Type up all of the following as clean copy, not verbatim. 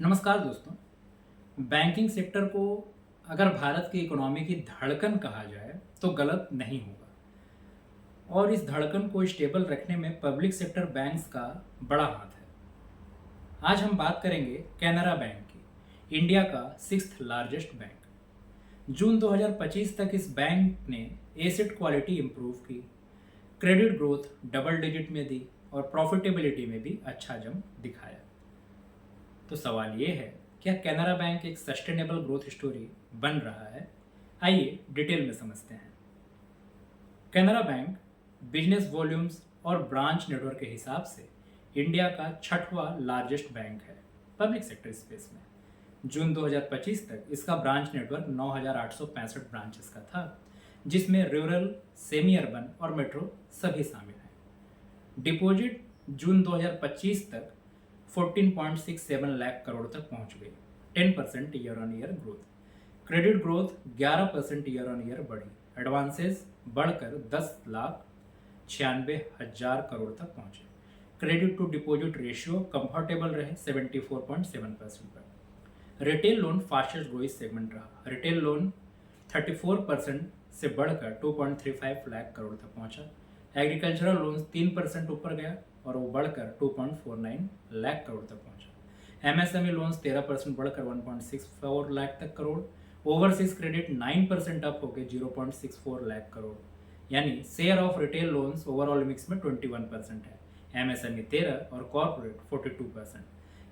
नमस्कार दोस्तों। Banking sector को अगर भारत की इकोनॉमी की धड़कन कहा जाए तो गलत नहीं होगा और इस धड़कन को स्टेबल रखने में पब्लिक सेक्टर बैंक्स का बड़ा हाथ है। आज हम बात करेंगे कैनरा बैंक की, इंडिया का सिक्स्थ लार्जेस्ट बैंक। जून 2025 तक इस बैंक ने एसेट क्वालिटी इंप्रूव की, क्रेडिट ग्रोथ डबल डिजिट में दी और प्रॉफिटेबिलिटी में भी अच्छा जंप दिखाया। तो सवाल ये है, क्या कैनरा बैंक एक सस्टेनेबल ग्रोथ स्टोरी बन रहा है? आइए डिटेल में समझते हैं। कैनरा बैंक बिजनेस वॉल्यूम्स और ब्रांच नेटवर्क के हिसाब से इंडिया का छठवां लार्जेस्ट बैंक है पब्लिक सेक्टर स्पेस में। जून 2025 तक इसका ब्रांच नेटवर्क 9,865 ब्रांचेस का था, जिसमें रूरल, सेमी अर्बन और मेट्रो सभी शामिल हैं। डिपॉजिट जून 2025 तक 14.67 लाख करोड़ तक पहुंच गई, 10% year on year growth. Credit growth 11% year on year बढ़ी। एडवांसेस बढ़कर 10,96,000 करोड़ तक पहुंचे। Credit to deposit ratio comfortable रहे 74.7% पर। Retail loan fastest growing segment रहा। रिटेल लोन 34% से बढ़कर 2.35 लाख करोड़ तक पहुंचा। एग्रीकल्चरल लोन 3% ऊपर गया और वो बढ़कर 2.49 लाख करोड़ तक पहुंचा। एमएसएमई लोन्स 13% बढ़कर 1.64 लाख तक करोड़। ओवरसीज क्रेडिट 9% अप होकर 0.64 लाख करोड़, यानी share of retail loans overall mix में 21% है, एमएसएमई 13 और कॉर्पोरेट 42%।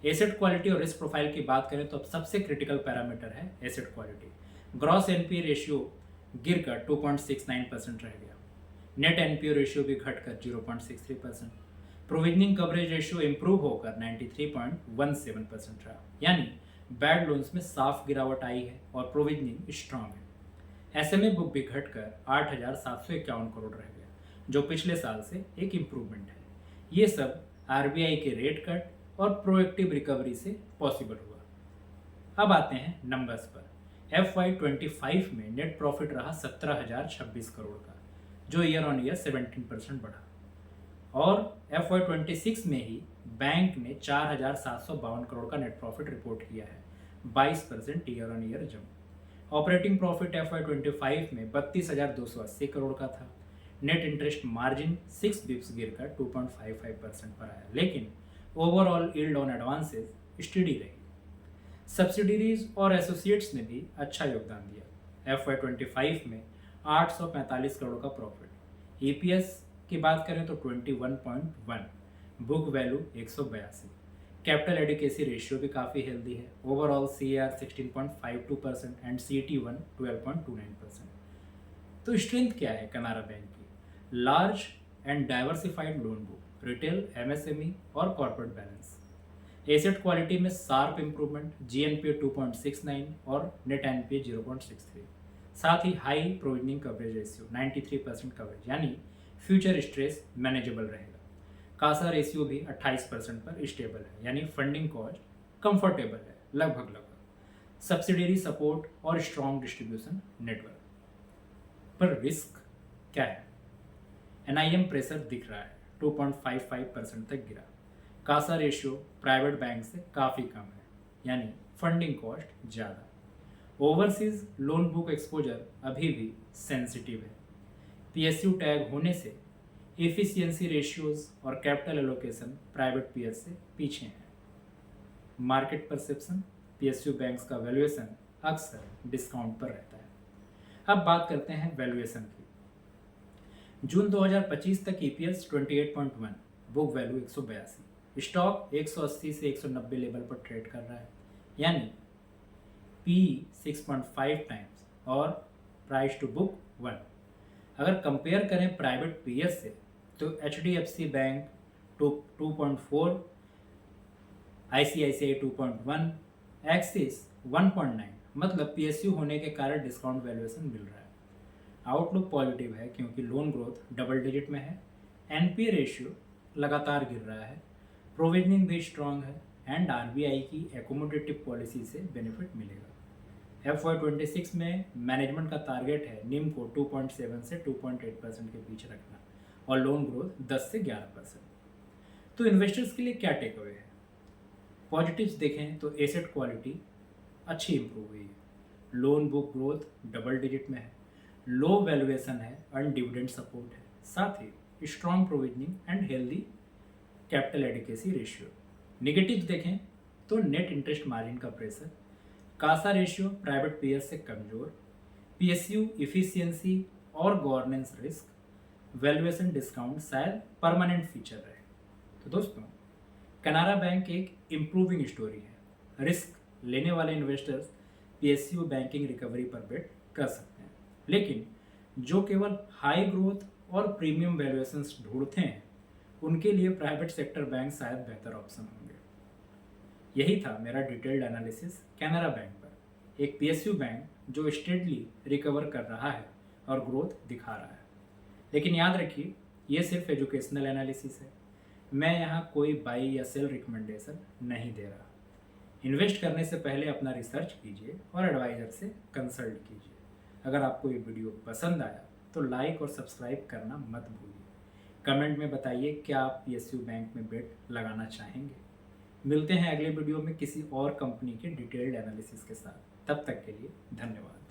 एसेट क्वालिटी और रिस्क प्रोफाइल की बात करें तो अब सबसे क्रिटिकल पैरामीटर है asset quality. Gross NP ratio गिरकर 2.69% रह गया। नेट एनपीओ रेशियो भी घटकर 0.63%। प्रोविजनिंग कवरेज रेशियो इंप्रूव होकर 93.17% रहा, यानी बैड लोन्स में साफ गिरावट आई है और प्रोविजनिंग स्ट्रांग है। एसएमए बुक भी घटकर 8,751 करोड़ रह गया, जो पिछले साल से एक इम्प्रूवमेंट है। ये सब आरबीआई के रेट कट और प्रोएक्टिव रिकवरी से पॉसिबल हुआ। अब आते हैं नंबर्स पर। FY25 में नेट प्रॉफिट रहा 17,026 करोड़ का, जो ईयर ऑन ईयर 17% बढ़ा। और FY26 में ही बैंक ने 4,752 करोड़ का नेट प्रॉफिट रिपोर्ट किया है, 22% year on year jump. Operating profit FY25 में 32,280 करोड़ का था। नेट इंटरेस्ट मार्जिन 6 बिप्स गिरकर 2.55% पर आया, लेकिन overall yield on advances steady रही। सब्सिडीज और एसोसिएट्स ने भी अच्छा योगदान दिया। FY25 में 845 करोड़ का प्रॉफिट। ईपीएस की बात करें तो 21.1, book value 182। Capital adequacy ratio भी काफ़ी हेल्दी है। Overall CAR 16.52% and CET1 12.29%। तो स्ट्रेंथ क्या है कैनरा बैंक की? Large and diversified loan book, retail, MSME और कॉर्पोरेट बैलेंस। एसेट क्वालिटी में शार्प इंप्रूवमेंट, GNPA 2.69 और नेट एनपीए 0.63। साथ ही high provisioning coverage ratio 93% coverage, यानी फ्यूचर स्ट्रेस मैनेजेबल रहेगा। कासा रेशियो भी 28% पर स्टेबल है, यानी फंडिंग कॉस्ट कंफर्टेबल है लगभग। सब्सिडरी सपोर्ट और स्ट्रॉन्ग डिस्ट्रीब्यूशन नेटवर्क। पर रिस्क क्या है? एनआईएम प्रेशर दिख रहा है, 2.55% तक गिरा। कासा रेशियो प्राइवेट बैंक से काफ़ी कम है, यानी फंडिंग कॉस्ट ज़्यादा। ओवरसीज लोन बुक एक्सपोजर अभी भी सेंसिटिव है। पीएसयू टैग होने से एफिशिएंसी रेशियोज और कैपिटल एलोकेशन प्राइवेट पीएस से पीछे हैं। मार्केट परसेप्शन, पीएसयू बैंक्स का वैल्यूएशन अक्सर डिस्काउंट पर रहता है। अब बात करते हैं वैल्यूएशन की। जून 2025 तक ईपीएस 28.1, बुक वैल्यू 182। स्टॉक 180 से 190 लेवल पर ट्रेड कर रहा है, यानी पी 6.5 टाइम्स और प्राइस टू बुक 1। अगर कंपेयर करें प्राइवेट पीएस से तो HDFC बैंक 2.4, ICICI 2.1, एक्सिस 1.9, मतलब पीएसयू होने के कारण डिस्काउंट वैल्यूएशन मिल रहा है। आउटलुक पॉजिटिव है क्योंकि लोन ग्रोथ डबल डिजिट में है, एनपीए रेशियो लगातार गिर रहा है, प्रोविजनिंग भी स्ट्रांग है एंड आरबीआई की एकोमोडेटिव पॉलिसी से बेनिफिट मिलेगा। FY26 में मैनेजमेंट का टारगेट है निम को 2.7 से 2.8% के बीच रखना और लोन ग्रोथ 10 से 11%। तो इन्वेस्टर्स के लिए क्या टेक अवे है? पॉजिटिव्स देखें तो एसेट क्वालिटी अच्छी इंप्रूव हुई है, loan book growth double digit में है, लो वैल्यूएशन है, अर्न डिविडेंड सपोर्ट है, साथ ही strong provisioning and healthy capital adequacy ratio. Negatives देखें तो नेट इंटरेस्ट मार्जिन का pressure, CASA ratio private peer से कमजोर, पीएसयू इफिशियंसी और गवर्नेंस रिस्क, वैल्यूएशन डिस्काउंट शायद परमानेंट फीचर रहे। तो दोस्तों, कनारा बैंक एक इम्प्रूविंग स्टोरी है। रिस्क लेने वाले इन्वेस्टर्स पीएसयू बैंकिंग रिकवरी पर बेट कर सकते हैं, लेकिन जो केवल हाई ग्रोथ और प्रीमियम वैल्यूएशंस ढूंढते हैं उनके लिए प्राइवेट सेक्टर बैंक शायद बेहतर ऑप्शन होंगे। यही था मेरा डिटेल्ड एनालिसिस कैनरा बैंक पर, एक पीएसयू बैंक जो स्टेडली रिकवर कर रहा है और ग्रोथ दिखा रहा है। लेकिन याद रखिए, ये सिर्फ एजुकेशनल एनालिसिस है, मैं यहाँ कोई बाई या सेल रिकमेंडेशन नहीं दे रहा। इन्वेस्ट करने से पहले अपना रिसर्च कीजिए और एडवाइज़र से कंसल्ट कीजिए। अगर आपको ये वीडियो पसंद आया तो लाइक और सब्सक्राइब करना मत भूलिए। कमेंट में बताइए क्या आप पीएसयू बैंक में बेट लगाना चाहेंगे। मिलते हैं अगले वीडियो में किसी और कंपनी के डिटेल्ड एनालिसिस के साथ। तब तक के लिए धन्यवाद।